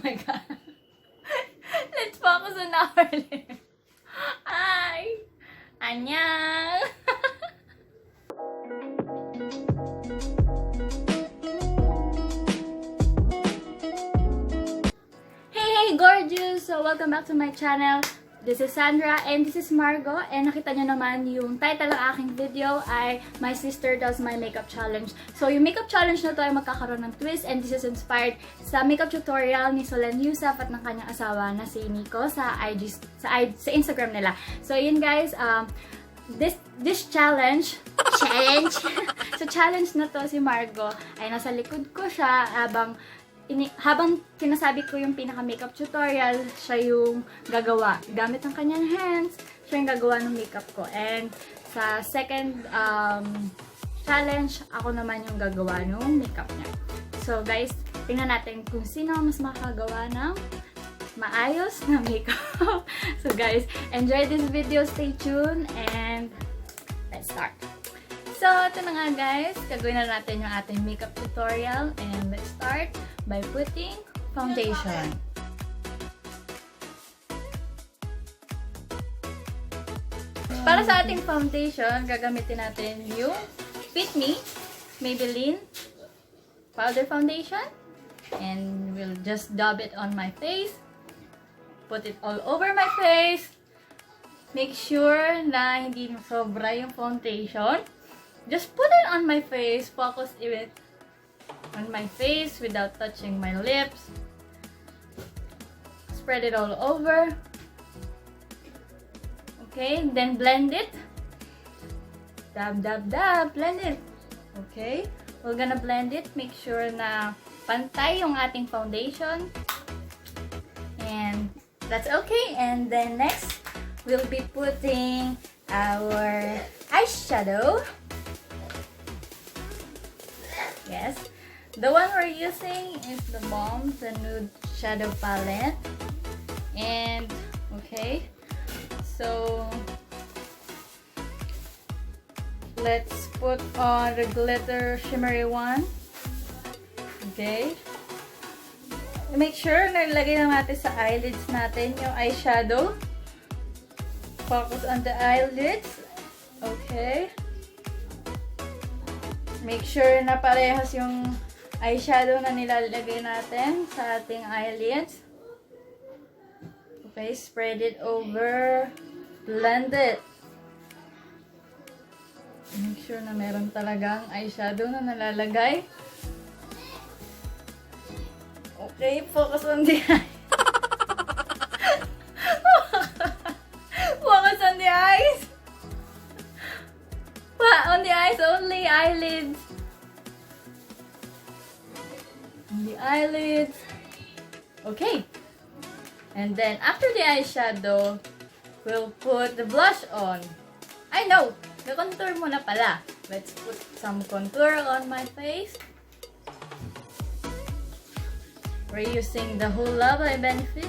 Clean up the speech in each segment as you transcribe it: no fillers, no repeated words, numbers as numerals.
my god. Let's focus on our lips. Hi! Annyeong! Hey gorgeous! So welcome back to my channel. This is Xandra and this is Margaux, and nakita nyo naman yung title ng aking video ay My Sister Does My Makeup Challenge. So yung makeup challenge na to ay magkakaroon ng twist, and this is inspired sa makeup tutorial ni Solen Yusuf at ng kanyang asawa na si Nico sa sa Instagram nila. So yun guys, this challenge sa challenge na to si Margaux ay nasa likod ko siya habang sinasabi ko yung pinaka-makeup tutorial, siya yung gagawa. Gamit ang kanyang hands, siya yung gagawa ng makeup ko. And sa second challenge, ako naman yung gagawa ng makeup niya. So guys, tingnan natin kung sino mas makagawa ng maayos na makeup. So guys, enjoy this video, stay tuned, and let's start. So, ito na nga guys, gagawin na natin yung ating makeup tutorial, and let's start by putting foundation. Para sa ating foundation, gagamitin natin yung Fit Me Maybelline powder foundation, and we'll just dab it on my face, put it all over my face. Make sure na hindi sobra yung foundation. Just put it on my face, focus it on my face without touching my lips. Spread it all over. Okay, then blend it. Dab, dab, dab, blend it. Okay, we're gonna blend it. Make sure na pantay yung ating foundation. And that's okay. And then next, we'll be putting our eyeshadow. Yes, the one we're using is the the Nude Shadow Palette. And okay, so let's put on the glitter shimmery one. Okay, make sure na ilagay na natin sa eyelids natin yung eyeshadow. Focus on the eyelids. Okay, make sure na parehas yung eyeshadow na nilalagay natin sa ating eyelids. Okay, spread it over. Blend it. Make sure na meron talagang eyeshadow na nalalagay. Okay, focus on the eye. Focus on the eyes. On the eyes only, eyelids. On the eyelids. Okay. And then after the eyeshadow, we'll put the blush on. I know, the contour muna pala. Let's put some contour on my face. We're using the Hoola by Benefit.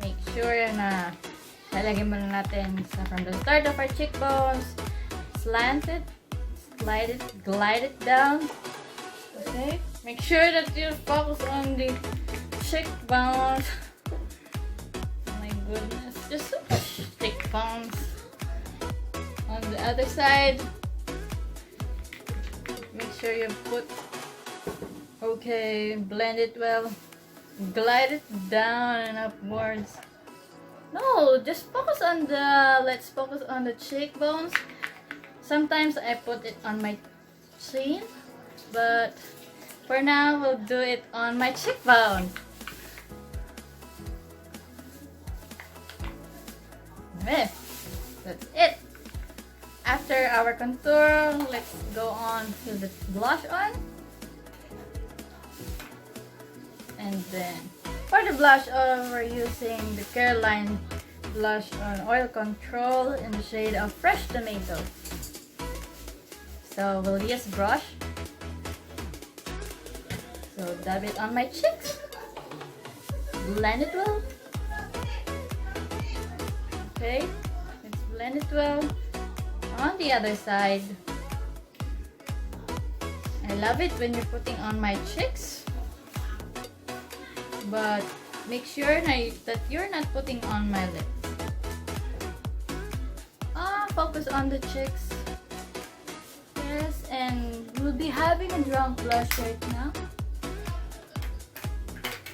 Make sure na lalagyan muna natin from the start of our cheekbones, slant it, slide it, glide it down. Okay, make sure that you focus on the cheekbones. Oh my goodness, just cheekbones. On the other side, make sure you put. Okay, blend it well, glide it down and upwards. No, just focus on let's focus on the cheekbones. Sometimes I put it on my chin, but for now we'll do it on my cheekbone. Okay, that's it. After our contour, let's go on to the blush on. And then for the blush on, we're using the Caroline Blush on Oil Control in the shade of Fresh Tomato. So we'll use brush. So dab it on my cheeks. Blend it well. Okay, let's blend it well. On the other side. I love it when you're putting on my cheeks. But make sure that you're not putting on my lips. Focus on the cheeks. Yes, and we'll be having a drunk blush right now.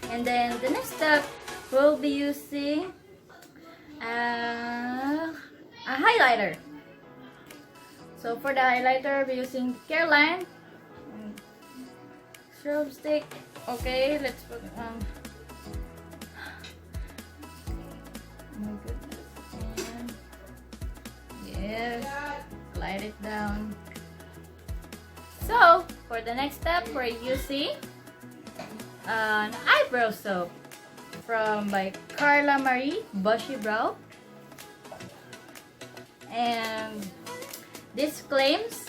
And then the next step, we'll be using a highlighter. So for the highlighter, we're using Careline strobe stick. Okay, let's put it on. Oh my goodness. And yes, glide it down. So for the next step, we're using an eyebrow soap by Carla Marie Bushy Brow. And this claims,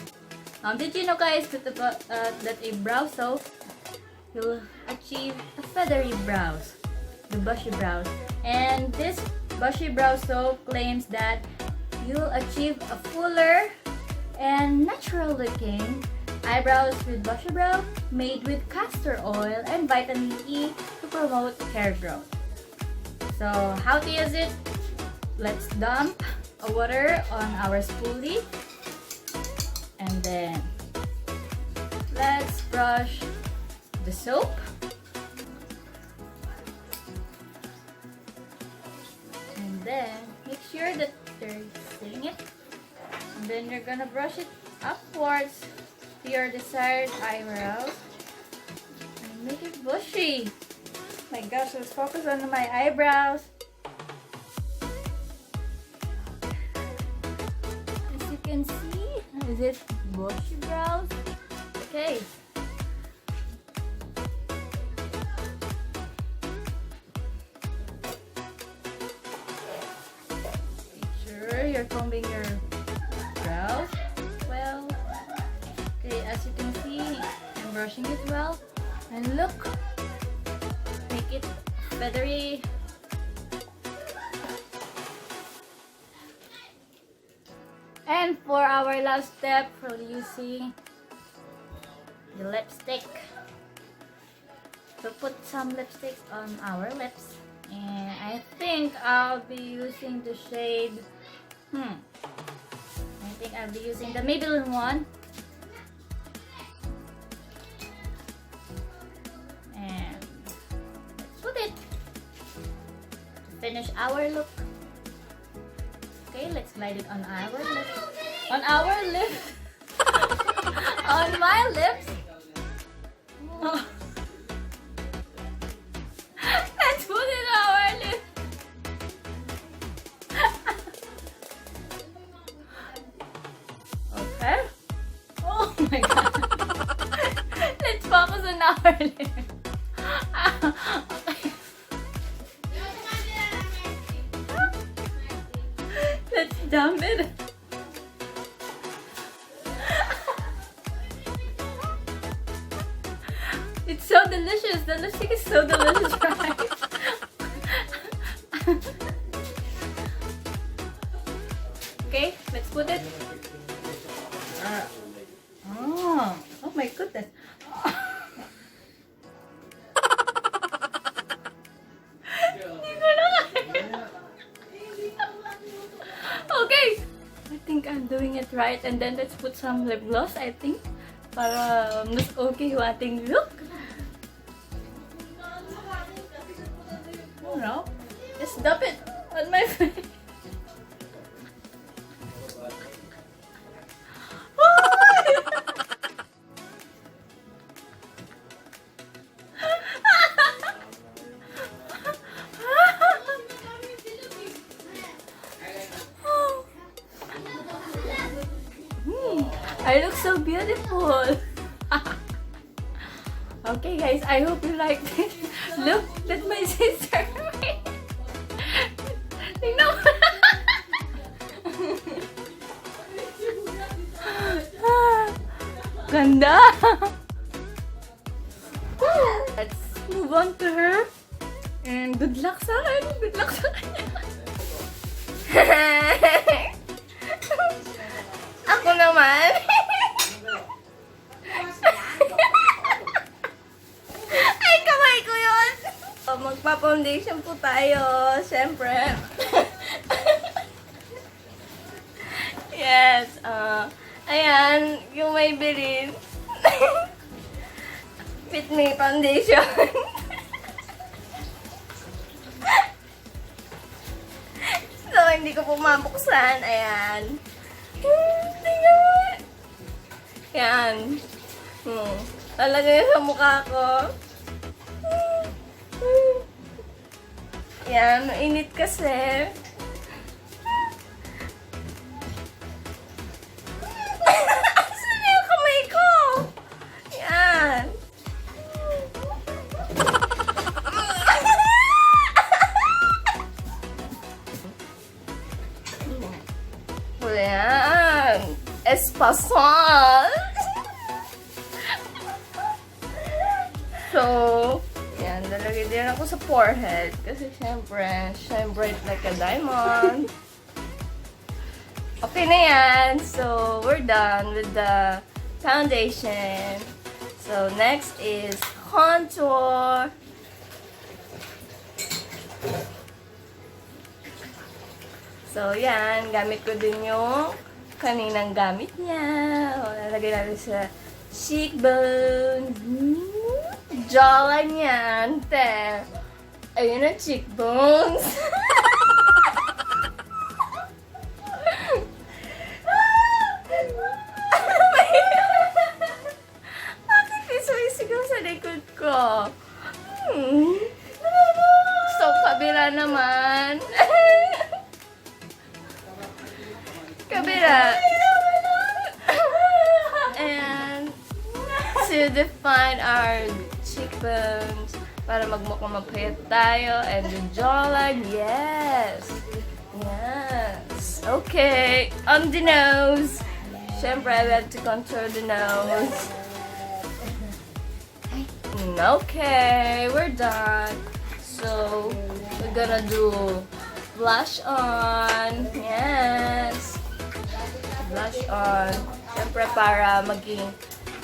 did you know guys that a brow soap will achieve a feathery brows, the bushy brows. And this bushy brow soap claims that you'll achieve a fuller and natural looking eyebrows with bushy brow made with castor oil and vitamin E to promote hair growth. So how to use it? Let's dump a water on our spoolie and then let's brush the soap. And then make sure that you're seeing it. And then you're gonna brush it upwards to your desired eyebrows and make it bushy. My gosh, let's focus on my eyebrows. As you can see, is it bushy brows? Okay. Make sure you're combing your brows well. Okay, as you can see, I'm brushing it well. And look, make it feathery. And for our last step, we're using the lipstick. So put some lipsticks on our lips. And I think I'll be using the shade, I think I'll be using the Maybelline one. And let's put it to finish our look. Okay, let's glide it on our lips. On our lips. On my lips. Oh. Let's put it on our lips. Okay. Oh my god. Let's focus on our lips. Okay. Let's dump it. It's so delicious. The lipstick is so delicious, right? Okay, let's put it. Oh my goodness. Okay, I think I'm doing it right. And then let's put some lip gloss, I think, para mas okay yung ating look. Oh no, just dump it on my face. I look so beautiful. Okay guys, I hope you liked it. Look, that's my sister. Tingnan mo. Ganda. Let's move on to her. And good luck sa akin. Good luck sa kanya. Ako naman. Ay, kamay ko yun. magpa-foundation po tayo. Siyempre. Yes. Ayan, yung may bilin. Fit me foundation. So, hindi ko po mabuksan. Ayan. Tingnan mo. Ayan. Talagay sa mukha ko. Ayan, mainit kasi. Asan yung kamay ko? Ayan. Ayan. Espasol. So, yan, lalagay din ako sa forehead kasi syempre, shine bright like a diamond. Okay na yan. So, we're done with the foundation. So, next is contour. So, yan. Gamit ko din yung kaninang gamit niya. O, lalagay natin sa cheekbone. Jawline yan, te. Ayun ang cheekbones. Bakit may sumisigaw sa likod ko? So, kabila naman. Kabila. And to define our cheekbones para magmukhang mapayat tayo and the jawline, yes. Yes. Okay, on the nose. Siyempre, I have to contour the nose. Okay, we're done. So, we're gonna do blush on. Yes. Blush on. Siyempre, para maging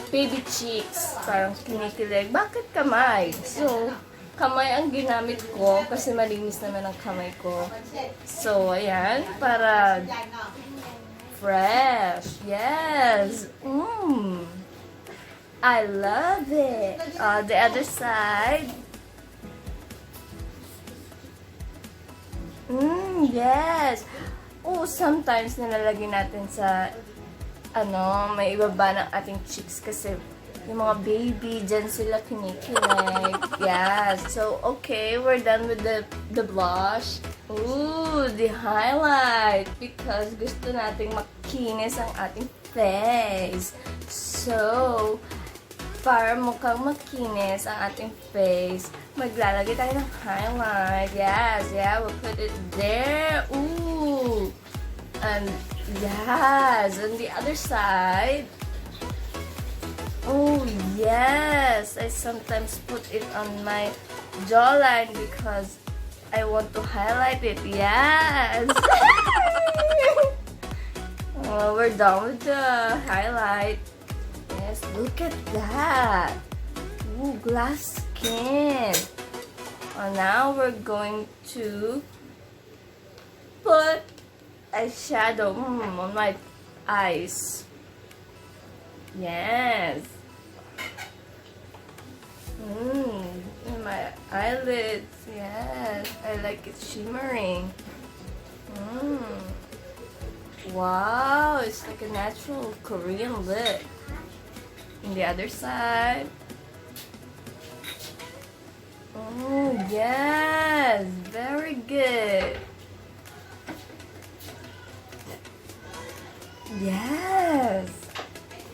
baby cheeks, parang kinikilig. Bakit kamay? So, kamay ang ginamit ko kasi malinis naman ang kamay ko. So, ayan, para fresh. Yes. I love it. The other side. Yes. Oh, sometimes nilalagay natin sa may ibaba ng ating cheeks kasi yung mga baby, dyan sila kinikilig. Yes. So, okay, we're done with the blush. Ooh, the highlight. Because gusto nating makinis ang ating face. So, para mukhang makinis ang ating face, maglalagay tayo ng highlight. Yes, yeah, we'll put it there. Ooh. And yes, on the other side. Oh, yes. I sometimes put it on my jawline because I want to highlight it. Yes. Oh, we're done with the highlight. Yes, look at that. Ooh, glass skin. Now we're going to put eyeshadow on my eyes. Yes. In my eyelids. Yes. I like it shimmering. Wow, it's like a natural Korean lip. On the other side. Oh, yes. Very good. Yes.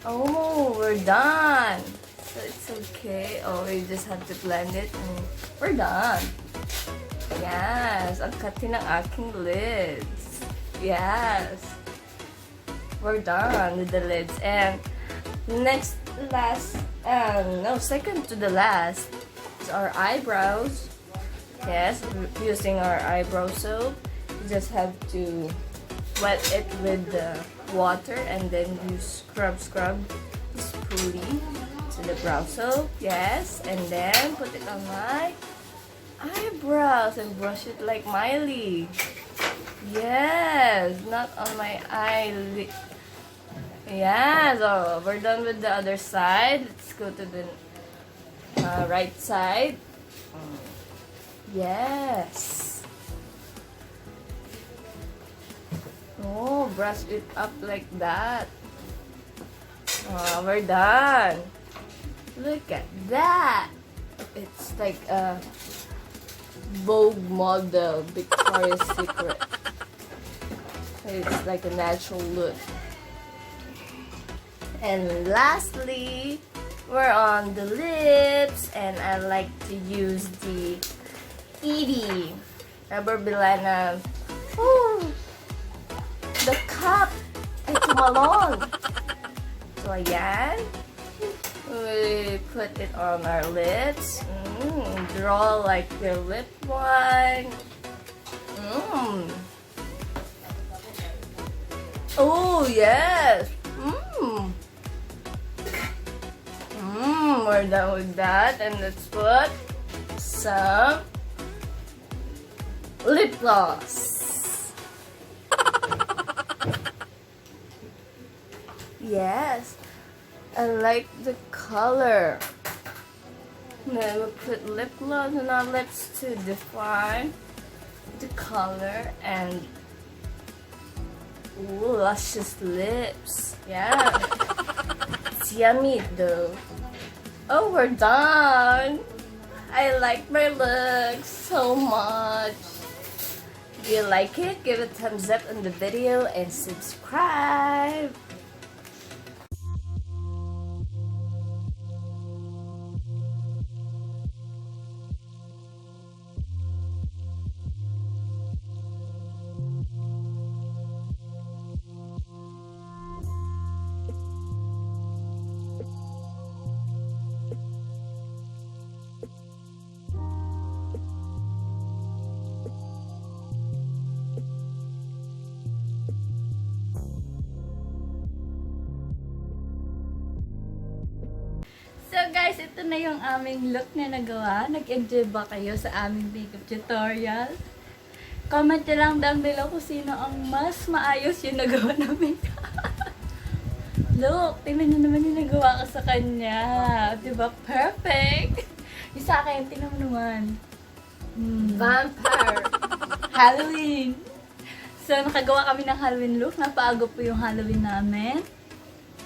Oh, we're done. So it's okay. Oh, we just have to blend it and we're done. Yes. Ang kati ng aking lids. Yes. We're done with the lids. And second to the last is our eyebrows. Yes, using our eyebrow soap. You just have to wet it with the water and then you scrub spoolie to the brow soap. Yes, and then put it on my eyebrows and brush it like Miley. Yes, not on my eyelid. Yeah, so we're done with the other side. Let's go to the right side. Yes. Oh, brush it up like that. We're done. Look at that. It's like a Vogue model, Victoria's Secret. It's like a natural look. And lastly, we're on the lips, and I like to use the Edie Rubber Bilana. Ooh, the cup! It's malone. So ayan, we put it on our lips. Draw like your lip line. Oh yes. We're done with that, and let's put some lip gloss. Yes, I like the color. Then we'll put lip gloss on our lips to define the color and luscious lips. Yeah, it's yummy though. Oh, we're done. I like my look so much. If you like it, give a thumbs up on the video and subscribe. So guys, ito na yung aming look na nagawa. Nag-enjoy ba kayo sa aming makeup tutorial? Comment nyo lang down below kung sino ang mas maayos yung nagawa na makeup. Look, tingnan nyo naman yung nagawa ko sa kanya. Diba? Perfect! Yung sa akin, tingnan mo naman. Vampire. Halloween! So, nakagawa kami ng Halloween look. Napaago po yung Halloween namin.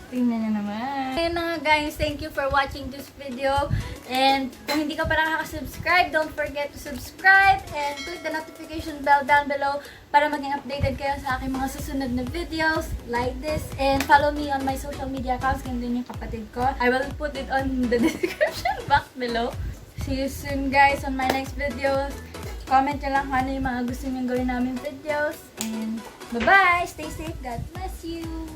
Tingnan nyo naman. Ayun na nga guys, thank you for watching this video. And kung hindi ka pa nakaka-subscribe, don't forget to subscribe and click the notification bell down below para maging updated kayo sa aking mga susunod na videos like this. And follow me on my social media accounts, ganun yung kapatid ko. I will put it on the description box below. See you soon guys on my next videos. Comment nyo lang kung ano yung mga gusto nyo gawin namin videos. And bye-bye! Stay safe. God bless you!